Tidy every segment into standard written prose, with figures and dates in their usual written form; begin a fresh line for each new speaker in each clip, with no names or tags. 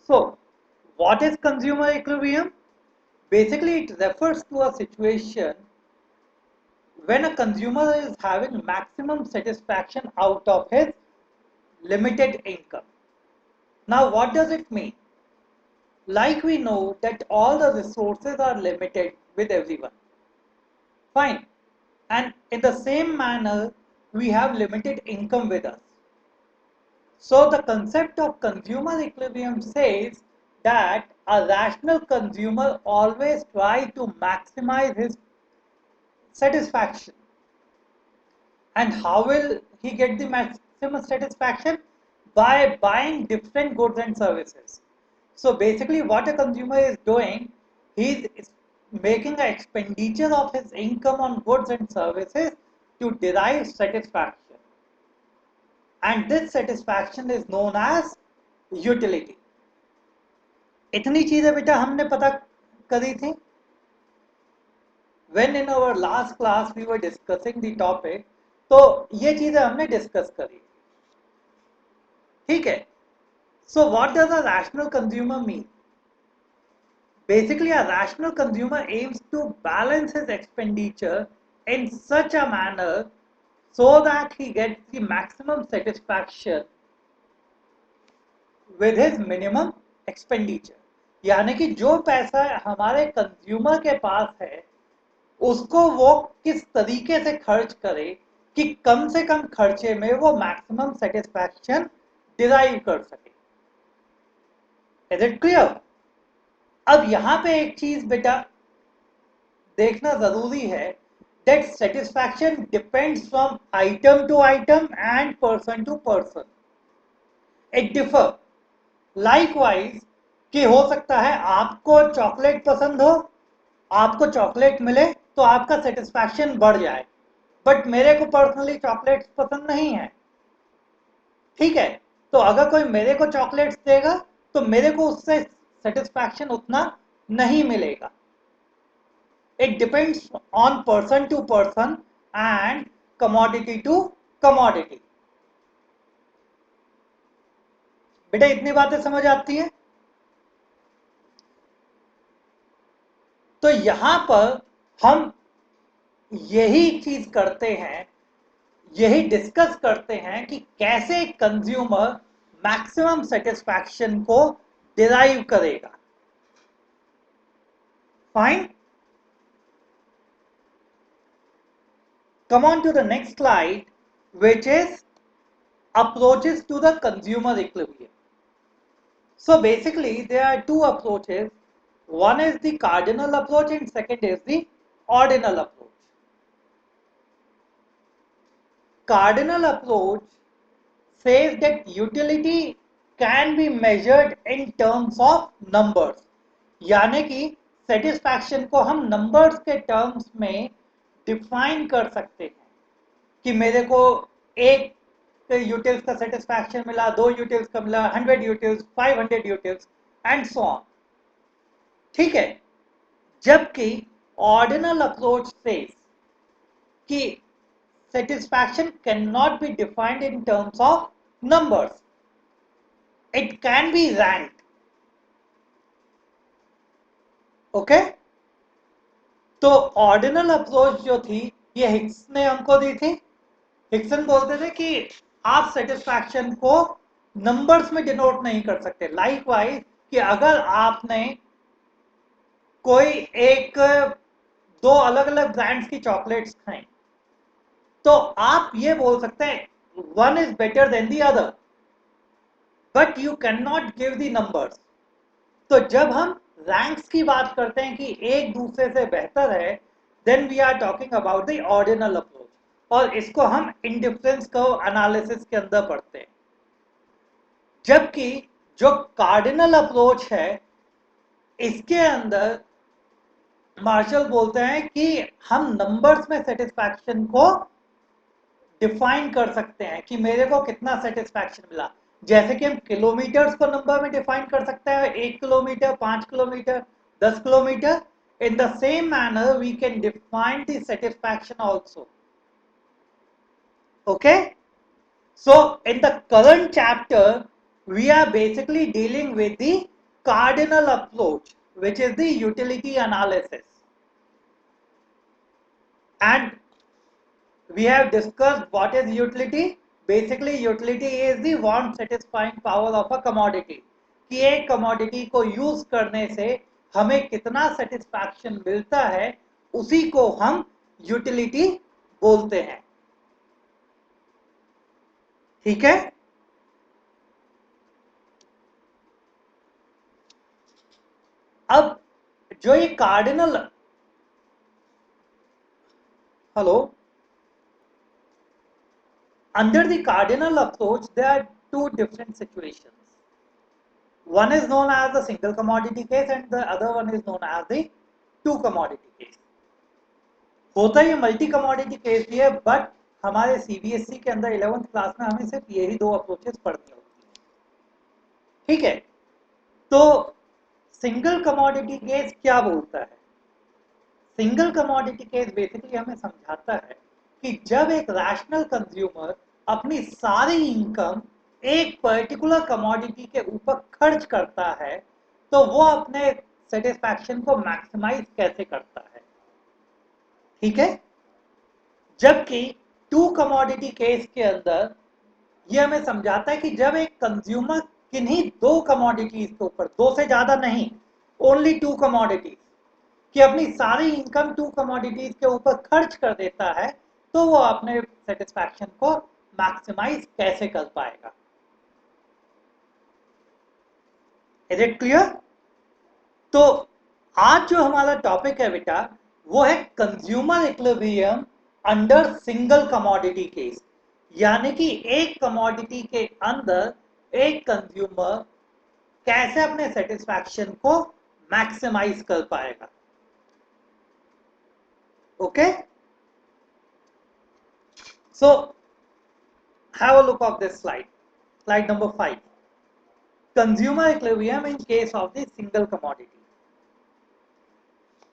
So, what is consumer equilibrium? Basically, it refers to a situation when a consumer is having maximum satisfaction out of his limited income. Now, what does it mean? Like we know that all the resources are limited with everyone. Fine. And in the same manner, we have limited income with us. So the concept of consumer equilibrium says that a rational consumer always tries to maximize his satisfaction. And how will he get the maximum satisfaction? By buying different goods and services. So basically what a consumer is doing, he is making an expenditure of his income on goods and services to derive satisfaction. And this satisfaction is known as utility. इतनी चीजें बेटा हमने पता करी थी. When in our last class we were discussing the topic, तो ये चीजें हमने डिस्कस करी. ठीक है. So what does a rational consumer mean? Basically, a rational consumer aims to balance his expenditure in such a manner so that he gets the maximum satisfaction with his minimum expenditure. यानी कि जो पैसा हमारे consumer के पास है उसको वो किस तरीके से खर्च करे कि कम से कम खर्चे में वो मैक्सिमम सेटिस्फैक्शन डिराइव कर सके. Is it clear? अब यहां पे एक चीज बेटा देखना जरूरी है, that satisfaction depends from item to item and person to person. It differ. Likewise कि हो सकता है आपको चॉकलेट पसंद हो, आपको चॉकलेट मिले तो आपका सेटिस्फैक्शन बढ़ जाए, बट मेरे को पर्सनली चॉकलेट्स पसंद नहीं है. ठीक है. तो अगर कोई मेरे को चॉकलेट्स देगा तो मेरे को उससे सेटिस्फैक्शन उतना नहीं मिलेगा. It depends on person to person and commodity to commodity. बेटा इतनी बातें समझ आती है? तो यहां पर हम यही चीज करते हैं, यही डिस्कस करते हैं कि कैसे कंज्यूमर मैक्सिमम सेटिस्फैक्शन को डिराइव करेगा. Fine. Come on to the next slide, which is approaches to the consumer equilibrium. So basically there are two approaches. One is the cardinal approach and second is the ordinal approach. Cardinal approach says that utility can be measured in terms of numbers. यानी कि satisfaction को हम numbers के terms में define कर सकते हैं कि मेरे को एक यूटिल्स का सेटिस्फैक्शन मिला, 2 यूटिल्स का मिला, 100 utils, 500 utils and so on. ठीक है. जबकि ऑर्डिनल अप्रोच सेज कि satisfaction cannot be defined in terms of numbers. It can be ranked. Okay? तो ऑर्डिनल अप्रोच जो थी ये हिक्स ने हमको दी थी. हिक्सन बोलते थे कि आप सेटिस्फैक्शन को नंबर्स में डिनोट नहीं कर सकते. लाइकवाइज कि अगर आपने कोई एक दो अलग अलग ब्रांड्स की चॉकलेट्स खाई तो आप ये बोल सकते हैं one is better than the other, but you can not give the numbers. तो जब हम रैंक्स की बात करते हैं कि एक दूसरे से बेहतर है, then we are talking about the ordinal approach, और इसको हम इंडिफरेंस कर्व एनालिसिस के अंदर पढ़ते हैं. जबकि जो कार्डिनल अप्रोच है इसके अंदर मार्शल बोलते हैं कि हम नंबर्स में सेटिस्फैक्शन को डिफाइन कर सकते हैं कि मेरे को कितना सेटिस्फैक्शन मिला. जैसे कि हम किलोमीटर्स को नंबर में डिफाइन कर सकते हैं, 1 kilometre, 5 kilometre, 10 kilometre. In the same manner we can define the satisfaction also. Okay? So in the current chapter we are basically dealing with the cardinal approach, which is the utility analysis. And we have discussed what is utility. Basically utility is the want satisfying power of a commodity, कि एक commodity को use करने से हमें कितना satisfaction मिलता है, उसी को हम utility बोलते हैं. ठीक है. अब जो ये cardinal, hello, under the cardinal approach there are two different situations. One is known as the single commodity case and the other one is known as the two commodity case. होता ये multi commodity case ही है, but हमारे CBSE के अंदर 11th class में हमें सिर्फ यही दो अप्रोचेस पढ़नी होती है. ठीक है. तो सिंगल कमोडिटी केस क्या बोलता है? सिंगल कमोडिटी केस बेसिकली हमें समझाता है कि जब एक रैशनल कंज्यूमर अपनी सारी इनकम एक पर्टिकुलर कमोडिटी के ऊपर खर्च करता है, तो वो अपने सेटिस्फैक्शन को मैक्सिमाइज कैसे करता है. ठीक है. जबकि टू कमोडिटी केस के अंदर ये हमें समझाता है कि जब एक कंज्यूमर किन्हीं दो कमोडिटीज के ऊपर, दो से ज्यादा नहीं, ओनली टू कमोडिटीज, कि अपनी सारी इनकम टू कमोडिटीज के ऊपर खर्च कर देता है, तो वो अपने सेटिस्फैक्शन को मैक्सिमाइज कैसे कर पाएगा. Is it clear? तो आज जो हमारा टॉपिक है बेटा, वो है consumer equilibrium under single commodity case. यानी कि एक कमोडिटी के अंदर एक कंज्यूमर कैसे अपने सेटिस्फैक्शन को मैक्सिमाइज कर पाएगा. Okay. So have a look of this slide. Slide number 5. Consumer equilibrium in case of the single commodity.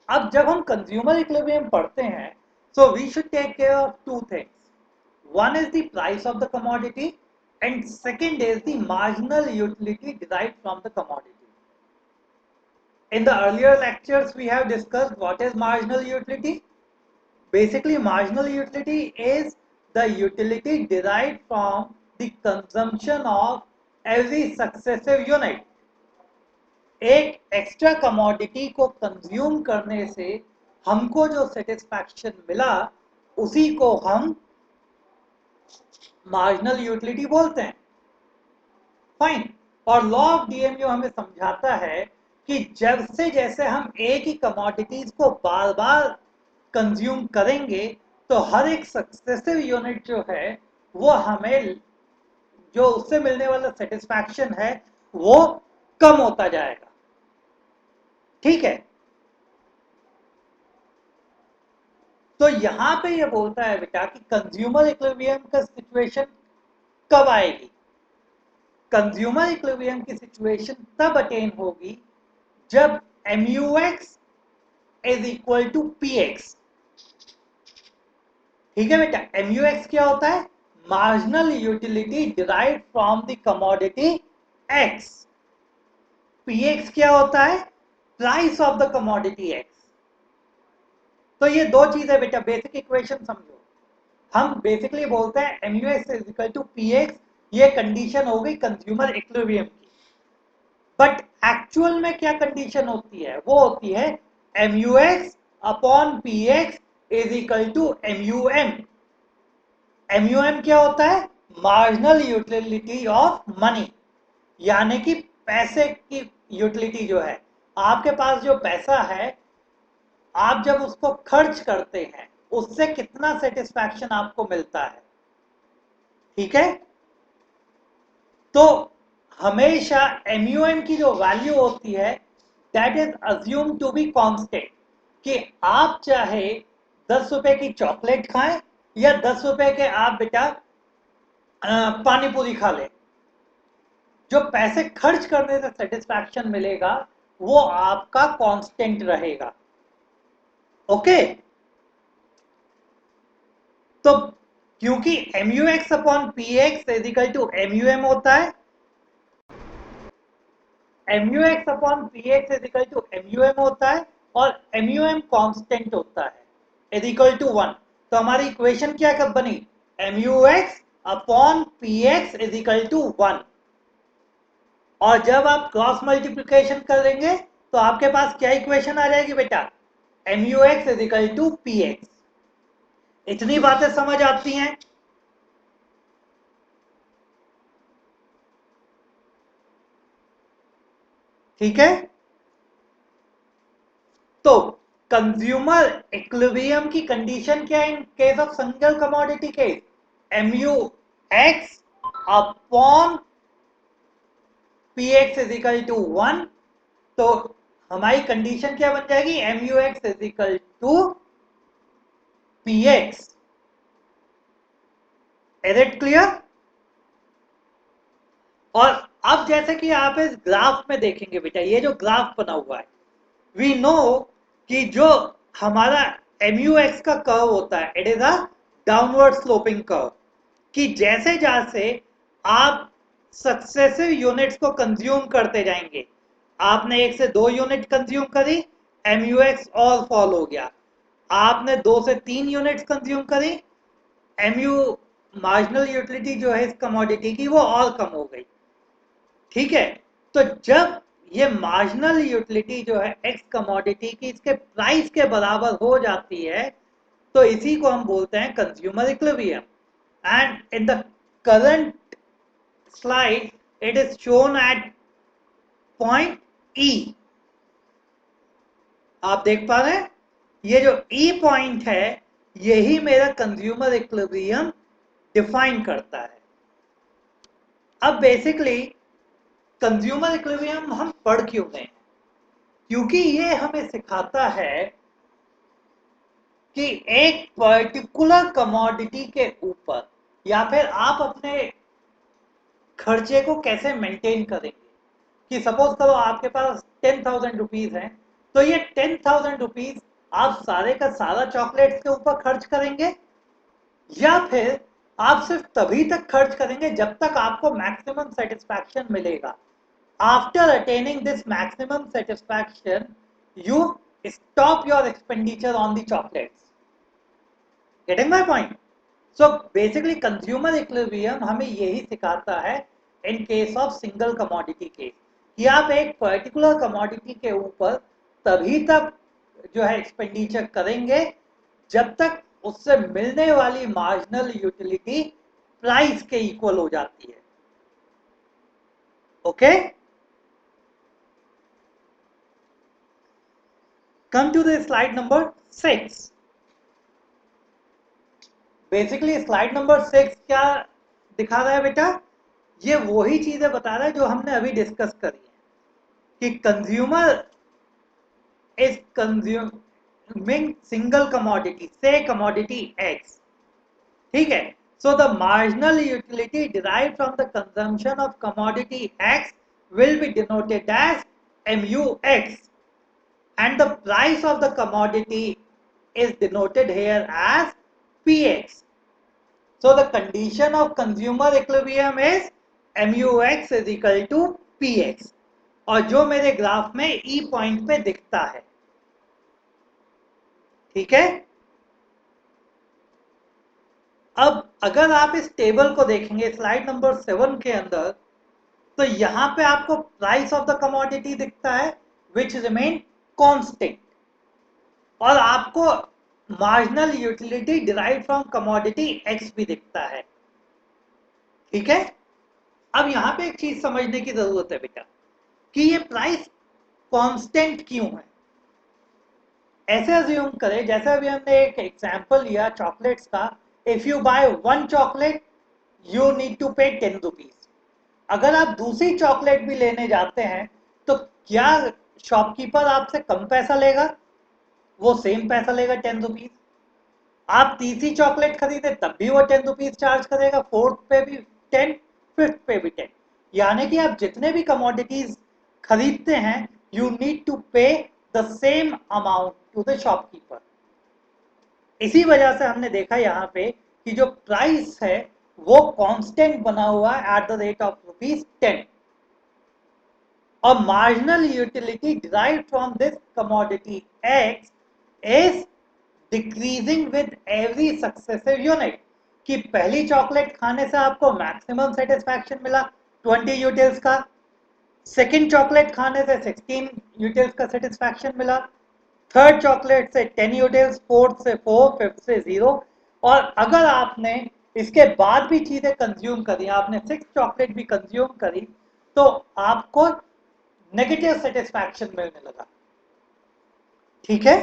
अब जब हम consumer equilibrium पढ़ते हैं, so we should take care of two things. One is the price of the commodity and second is the marginal utility derived from the commodity. In the earlier lectures we have discussed what is marginal utility. Basically marginal utility is the utility derived from the consumption of every successive unit. एक extra commodity को consume करने से हमको जो satisfaction मिला, उसी को हम मार्जिनल यूटिलिटी बोलते हैं. फाइन. और लॉ ऑफ डीएमयू हमें समझाता है कि जब से जैसे हम एक ही कमोडिटीज को बार बार कंज्यूम करेंगे, तो हर एक सक्सेसिव यूनिट जो है वो हमें जो उससे मिलने वाला सेटिस्फैक्शन है वो कम होता जाएगा. ठीक है. तो यहां पे ये बोलता है बेटा कि कंज्यूमर इक्विलिब्रियम का सिचुएशन कब आएगी. कंज्यूमर इक्विलिब्रियम की सिचुएशन तब अटेन होगी जब MUX is equal to PX. ठीक है बेटा. MUX क्या होता है? Marginal utility derived from the commodity X. PX क्या होता है? Price of the commodity X. तो ये दो चीजें बेटा, बेसिक इक्वेशन समझो. हम बेसिकली बोलते हैं MUX is equal to PX. ये कंडीशन हो गई कंज्यूमर इक्विलिब्रियम की. बट एक्चुअल में क्या कंडीशन होती है? वो होती है MUX upon PX is equal to MUM. MUM क्या होता है? Marginal utility of money. यानी कि पैसे की यूटिलिटी जो है, आपके पास जो पैसा है, आप जब उसको खर्च करते हैं, उससे कितना सेटिस्फैक्शन आपको मिलता है. ठीक है. तो हमेशा MUM की जो वैल्यू होती है, that is assume to be constant. कि आप चाहे 10 रुपए की चॉकलेट खाएं या 10 रुपए के आप बेटा पानी पूरी खा लें, जो पैसे खर्च करने से सेटिस्फैक्शन मिलेगा वो आपका कांस्टेंट रहेगा. ओके. तो क्योंकि MUX upon PX is equal to MUM होता है, MUX upon PX is equal to MUM होता है और MUM कांस्टेंट होता है इज इक्वल टू 1। तो हमारी इक्वेशन क्या कब बनी? MUX upon PX is equal to 1। और जब आप क्रॉस मल्टीप्लिकेशन करेंगे तो आपके पास क्या इक्वेशन आ जाएगी बेटा? MUX is equal to PX। इतनी बातें समझ आती हैं? ठीक है। तो कंज्यूमर इक्विलिब्रियम की कंडीशन क्या है in case of single commodity case? MUX upon PX is equal to 1। तो हमारी कंडीशन क्या बन जाएगी? MUX is equal to PX। Is it clear? और अब जैसे कि आप इस ग्राफ में देखेंगे बेटा, ये जो ग्राफ बना हुआ है, वी नो कि जो हमारा MUX का कर्व होता है, it is a downward sloping curve. कि जैसे जैसे आप सक्सेसिव यूनिट्स को कंज्यूम करते जाएंगे, आपने 1 से 2 यूनिट कंज्यूम करी, MUX और फॉल हो गया। आपने 2 से 3 यूनिट्स कंज्यूम करी, MU मार्जिनल यूटिलिटी जो है इस कमोडिटी की वो और कम हो गई। ठीक है। तो जब ये मार्जिनल यूटिलिटी जो है एक्स कमोडिटी की इसके प्राइस के बराबर हो जाती है, तो इसी को हम बोलते हैं consumer equilibrium. And in the current slide it is shown at point E. आप देख पा रहे हैं, ये जो ई पॉइंट है यही मेरा कंज्यूमर इक्विलिब्रियम डिफाइन करता है। अब बेसिकली कंज्यूमर इक्विलिब्रियम हम पढ़ क्यों रहे हैं? क्योंकि ये हमें सिखाता है कि एक पर्टिकुलर कमोडिटी के ऊपर या फिर आप अपने खर्चे को कैसे मेंटेन करेंगे। कि सपोज करो आपके पास 10,000 रुपीज है, तो ये 10,000 रुपीज आप सारे का सारा चॉकलेट्स के ऊपर खर्च करेंगे, या फिर आप सिर्फ तभी तक खर्च करेंगे जब तक आपको मैक्सिमम सेटिस्फैक्शन मिलेगा। After attaining this maximum satisfaction you stop your expenditure on the chocolates. Getting my point? So basically consumer equilibrium हमें यही सिखाता है in case of single commodity case कि आप एक पर्टिकुलर कमोडिटी के ऊपर तभी तक जो है एक्सपेंडिचर करेंगे जब तक उससे मिलने वाली मार्जिनल यूटिलिटी प्राइस के इक्वल हो जाती है। Okay, come to the slide number 6। Basically slide number 6 क्या दिखा रहा है बेटा? ये वही चीजें बता रहा है जो हमने अभी डिस्कस करी है कि consumer is consuming single commodity, से कमोडिटी एक्स। ठीक है। So the marginal utility derived from the consumption of commodity x will be denoted as MUX and the price of the commodity is denoted here as PX. So the condition of consumer equilibrium is MUX is equal to PX और जो मेरे graph में E point पे दिखता है। ठीक है। अब अगर आप इस टेबल को देखेंगे स्लाइड नंबर 7 के अंदर, तो यहां पे आपको प्राइस ऑफ द कमोडिटी दिखता है विच रिमेन कांस्टेंट, और आपको marginal utility derive from commodity x भी दिखता है। ठीक है। अब यहां पे एक चीज समझने की जरूरत है बेटा कि ये प्राइस कांस्टेंट क्यों है। ऐसे अज्यूम करें जैसे अभी हमने एक एग्जांपल लिया चॉकलेट्स का, if you buy 1 chocolate you need to pay 10 rupees. अगर आप दूसरी चॉकलेट भी लेने जाते हैं तो क्या शॉपकीपर आपसे कम पैसा लेगा? वो सेम पैसा लेगा 10 रुपीज। आप तीसरी चॉकलेट खरीदे तब भी वो 10 रुपीज चार्ज करेगा, फोर्थ पे भी 10, फिफ्थ पे भी 10। यानी कि आप जितने भी कमोडिटीज खरीदते हैं you need to pay the same amount to the shopkeeper. इसी वजह से हमने देखा यहाँ पे कि जो प्राइस है वो कांस्टेंट बना हुआ है at the rate of ₹10। or marginal utility derived from this commodity X is decreasing with every successive unit. कि पहली चॉकलेट खाने से आपको मैक्सिमम सेटिस्फैक्शन मिला 20 यूटिल्स का, सेकेंड चॉकलेट खाने से 16 यूटिल्स का सेटिस्फैक्शन मिला, थर्ड चॉकलेट से 10 यूटिल्स, फोर्थ से 4, फिफ्थ से 0, और अगर आपने इसके बाद भी चीजें कंज्यूम करी, आपने 6 चॉकलेट भी कंज्यूम करी, तो आपको नेगेटिव सेटिस्फैक्शन मिलने लगा। ठीक है,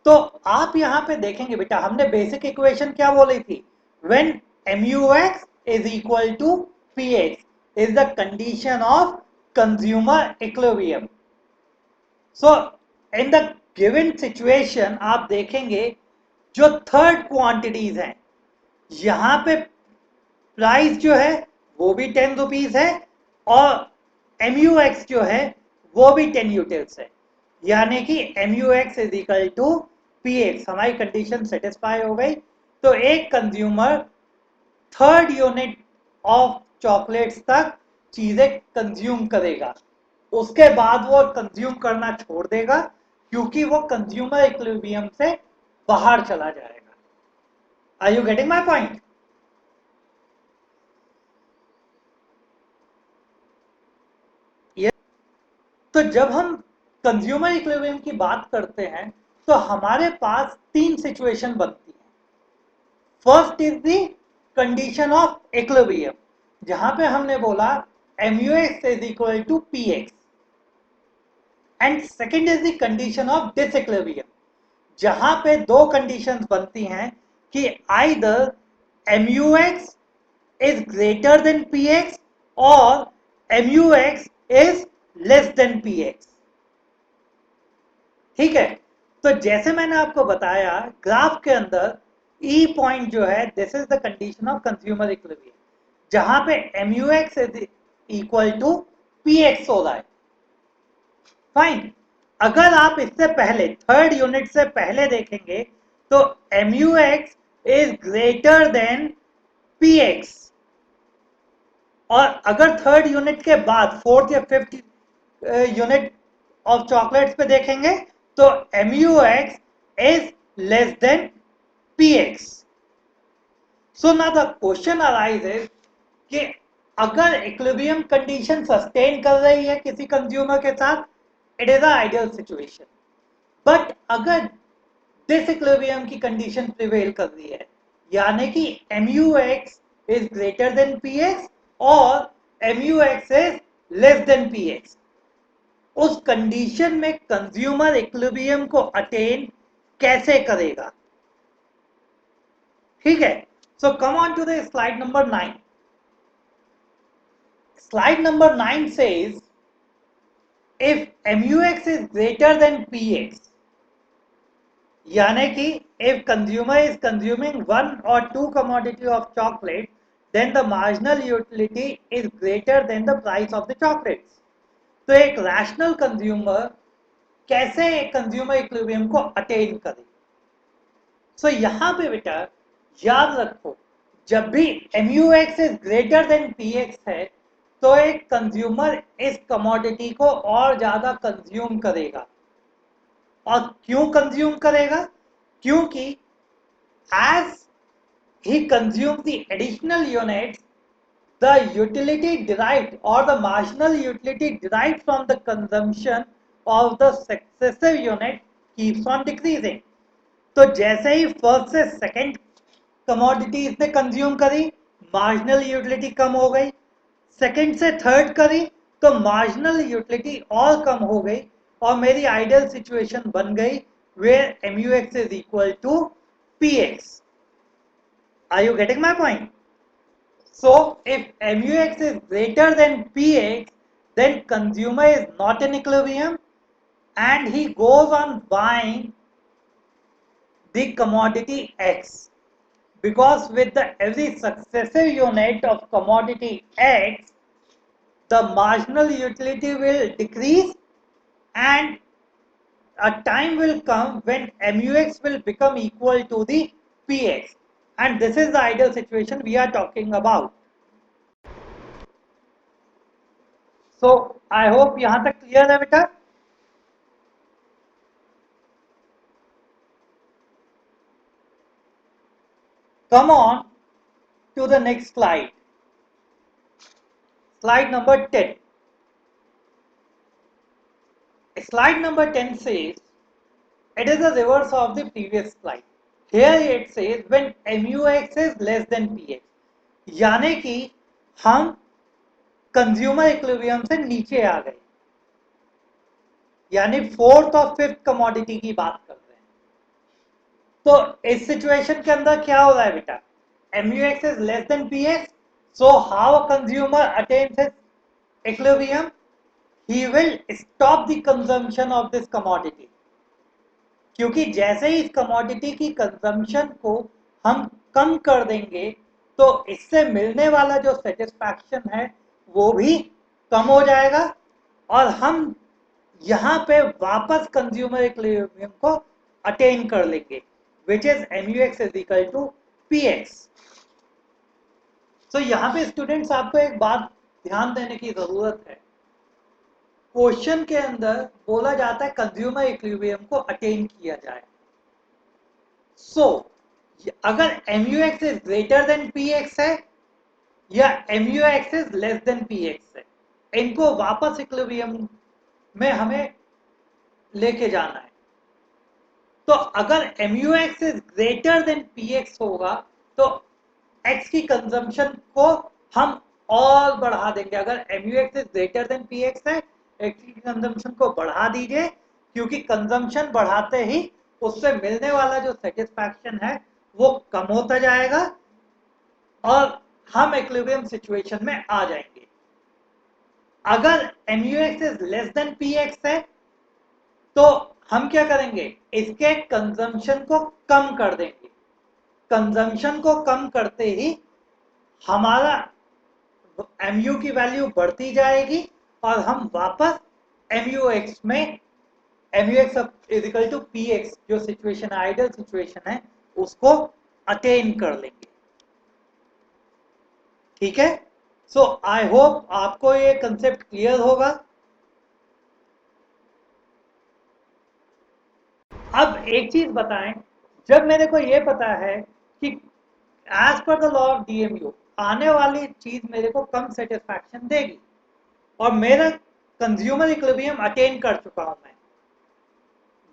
तो आप यहां पे देखेंगे बेटा, हमने बेसिक इक्वेशन क्या बोली थी, when MUX is equal to PX is the condition of consumer equilibrium. So in the given situation आप देखेंगे जो थर्ड क्वांटिटीज हैं, यहां पे प्राइस जो है वो भी 10 रुपीज है और MUX जो है वो भी 10 यूटिल्स है, यानी कि MUX is equal to PX, हमारी कंडीशन सेटिस्फाई हो गई। तो एक consumer third unit of chocolates तक चीजें कंज्यूम करेगा, उसके बाद वो कंज्यूम करना छोड़ देगा क्योंकि वो कंज्यूमर इक्विलिब्रियम से बाहर चला जाएगा। Are you getting my point? तो जब हम कंज्यूमर इक्विलिब्रियम की बात करते हैं तो हमारे पास 3 सिचुएशन बनती है। First is the condition of equilibrium, जहां पे हमने बोला MUX is equal to PX, and second is the condition of disequilibrium, जहां पे दो कंडीशंस बनती हैं कि either MUX is greater than PX और MUX is less than PX। ठीक है, तो जैसे मैंने आपको बताया ग्राफ के अंदर E पॉइंट जो है, this is the condition of consumer equilibrium, जहां पे MUX is equal to PX हो रहा है। फाइन, अगर आप इससे पहले थर्ड यूनिट से पहले देखेंगे तो MUX is greater than PX, और अगर थर्ड यूनिट के बाद फोर्थ या फिफ्थ यूनिट ऑफ चॉकलेट्स पे देखेंगे तो MUX is less than PX। So now the question arises कि अगर इक्विलिब्रियम कंडीशन सस्टेन कर रही है किसी कंज्यूमर के साथ, it is a ideal situation, but अगर डिसइक्विलिब्रियम की कंडीशन प्रिवेल कर रही है, यानी कि MUX is greater than PX और MUX is less than PX, उस कंडीशन में कंज्यूमर इक्विलिब्रियम को अटेन कैसे करेगा? ठीक है, so come on to the slide number 9। Slide number 9 says if MUX is greater than PX, यानी कि if consumer is consuming one or two commodity of chocolate, then the marginal utility is greater than the price of the chocolates। तो एक rational consumer कैसे एक consumer equilibrium को attain करे? सो यहां पे बेटा याद रखो, जब भी MUX is greater than PX है तो एक कंज्यूमर इस कमोडिटी को और ज्यादा कंज्यूम करेगा। और क्यों कंज्यूम करेगा? क्योंकि as he consumes the additional units, the utility derived or the marginal utility derived from the consumption of the successive unit keeps on decreasing। तो जैसे ही फर्स्ट से सेकंड कमोडिटी इसने कंज्यूम करी, मार्जिनल यूटिलिटी कम हो गई, second से third करी तो मार्जिनल यूटिलिटी और कम हो गई, और मेरी आइडियल सिचुएशन बन गई where MUX is equal to PX। Are you getting my point? So if MUX is greater than PX, then consumer is not in equilibrium and he goes on buying the commodity X, because with the every successive unit of commodity X, the marginal utility will decrease and a time will come when MUX will become equal to the PX, and this is the ideal situation we are talking about। So I hope यहां तक clear है बेटा। Come on to the next slide, slide number 10. Slide number 10 says, it is the reverse of the previous slide. Here it says when MUX is less than PX. यानी कि हम consumer equilibrium से नीचे आ गए, यानी fourth और fifth commodity की बात कर रहे हैं। तो इस सिचुएशन के अंदर क्या हो रहा है बेटा, MUX is less than PX, so how a consumer attains his equilibrium? He will stop the consumption of this commodity. क्योंकि जैसे ही इस कमोडिटी की कंजम्पशन को हम कम कर देंगे तो इससे मिलने वाला जो सेटिस्फैक्शन है वो भी कम हो जाएगा और हम यहां पे वापस कंज्यूमर इक्विलिब्रियम को अटेन कर लेंगे, which is MUX is equal to PX। तो यहां पे स्टूडेंट्स आपको एक बात ध्यान देने की जरूरत है, क्वेश्चन के अंदर बोला जाता है कंज्यूमर इक्विलिब्रियम को अटेन किया जाए। सो अगर MUX is greater than PX है या MUX is less than PX है, इनको वापस इक्विलिब्रियम में हमें लेके जाना है। तो अगर MUX is greater than PX होगा तो X की कंजम्पशन को हम और बढ़ा देंगे। अगर MUX is greater than PX है, X की कंजम्पशन को बढ़ा दीजिए, क्योंकि कंजम्पशन बढ़ाते ही उससे मिलने वाला जो सेटिस्फैक्शन है वो कम होता जाएगा और हम इक्विलिब्रियम सिचुएशन में आ जाएंगे। अगर MUX is less than PX है तो हम क्या करेंगे, इसके कंजम्पशन को कम कर देंगे। कंजम्पशन को कम करते ही हमारा MU की वैल्यू बढ़ती जाएगी और हम वापस MUX में MUX is equal to PX जो सिचुएशन आइडियल सिचुएशन है उसको अटेन कर लेंगे। ठीक है, सो आई होप आपको ये कंसेप्ट क्लियर होगा। अब एक चीज बताएं, जब मेरे को ये पता है कि as per the law of DMU आने वाली चीज मेरे को कम सेटिस्फैक्शन देगी और मेरा कंज्यूमर इक्विलिब्रियम अटेन कर चुका हूं मैं,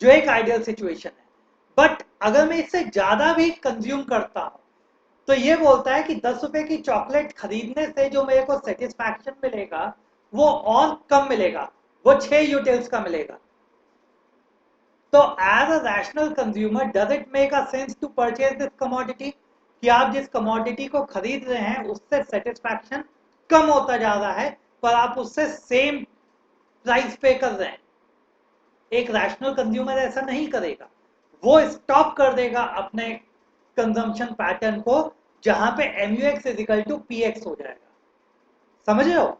जो एक आइडियल सिचुएशन है, बट अगर मैं इससे ज्यादा भी कंज्यूम करता हूं तो ये बोलता है कि 10 रुपए की चॉकलेट खरीदने से जो मेरे को सेटिस्फैक्शन मिलेगा वो और कम मिलेगा, वो 6 यूटिल्स का मिलेगा। तो as a rational consumer does it make a sense to purchase this commodity, कि आप जिस कमोडिटी को खरीद रहे हैं उससे सेटिस्फैक्शन कम होता जा रहा है पर आप उससे सेम प्राइस पे कर रहे हैं। एक रैशनल कंज्यूमर ऐसा नहीं करेगा, वो स्टॉप कर देगा अपने कंजम्पशन पैटर्न को जहां पे MUX is equal to PX हो जाएगा। समझ रहे हो?